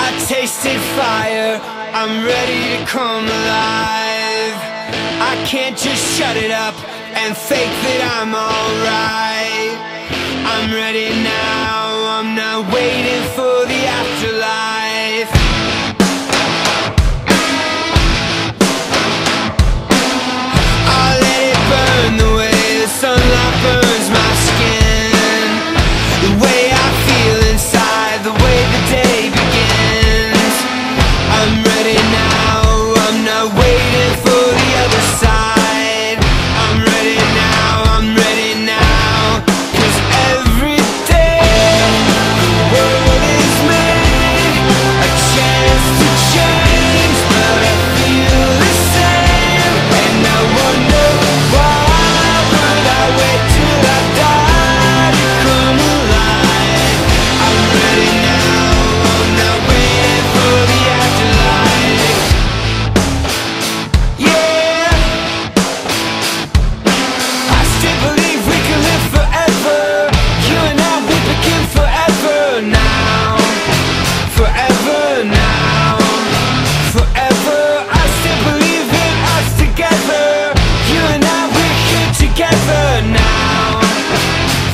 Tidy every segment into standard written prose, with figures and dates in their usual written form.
I tasted fire, I'm ready to come alive. I can't just shut it up and fake that I'm alright. I'm ready now, I'm not waiting for the afterlife. I'll let it burn the way the sunlight burns my skin, the way I feel inside, the way the day begins. I'm ready now, I'm not waiting for the other side. I'm ready now, I'm ready now, 'cause every day the world is made a chance to change, but I feel the same, and I wonder why would I wait till I die to come alive. I'm ready now, I'm not waiting for the afterlife. Yeah, I still believe we can live forever. You and I, we begin forever now. Forever now. Forever, I still believe in us together. You and I, we're here together now.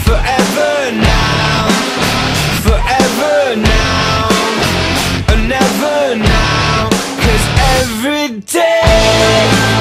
Forever now. Forever now. Or never now. 'Cause every day